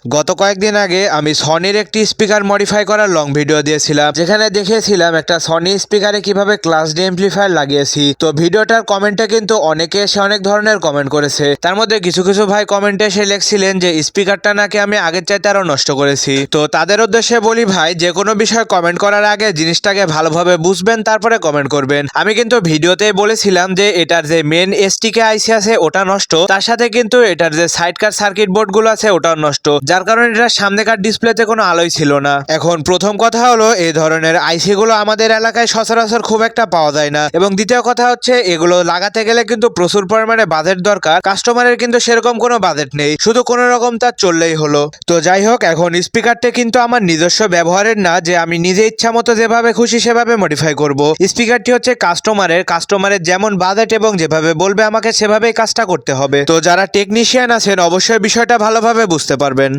গত কয়েকদিন আগে আমি সনির একটি স্পিকার মডিফাই করার লং ভিডিও দিয়েছিলাম, যেখানে দেখিয়েছিলাম একটা সনি স্পিকারে কিভাবে ক্লাস ডি এমপ্লিফায়ার লাগিয়েছি। তো ভিডিওটার কমেন্টে কিন্তু অনেকে এসে অনেক ধরনের কমেন্ট করেছে। তার মধ্যে কিছু কিছু ভাই কমেন্টে এসে লিখছিলেন যে স্পিকারটা নাকি আমি আগের চাইতে আরো নষ্ট করেছি। তো তাদের উদ্দেশ্যে বলি ভাই, যে কোনো বিষয়ে কমেন্ট করার আগে জিনিসটাকে ভালোভাবে বুঝবেন, তারপরে কমেন্ট করবেন। আমি কিন্তু ভিডিওতেই বলেছিলাম যে এটার যে মেন এসটিকে আইসি আছে ওটা নষ্ট, তার সাথে কিন্তু এটার যে সাইডকার সার্কিট বোর্ড গুলো আছে ওটাও নষ্ট, যার কারণে এটার সামনেকার ডিসপ্লেতে কোনো আলোই ছিল না। এখন প্রথম কথা হলো, এই ধরনের আইসি গুলো আমাদের এলাকায় সচরাচর খুব একটা পাওয়া যায় না, এবং দ্বিতীয় কথা হচ্ছে এগুলো লাগাতে গেলে কিন্তু প্রচুর পরিমাণে বাজেট দরকার। কাস্টমারের কিন্তু সেরকম কোনো বাজেট নেই, শুধু কোনো রকম তার চললেই হলো। তো যাই হোক, এখন স্পিকারটা কিন্তু আমার নিজস্ব ব্যবহারের না যে আমি নিজে ইচ্ছা মতো যেভাবে খুশি সেভাবে মডিফাই করব। স্পিকারটি হচ্ছে কাস্টমারের যেমন বাজেট এবং যেভাবে বলবে আমাকে সেভাবেই কাজটা করতে হবে। তো যারা টেকনিশিয়ান আছেন অবশ্যই বিষয়টা ভালোভাবে বুঝতে পারবেন।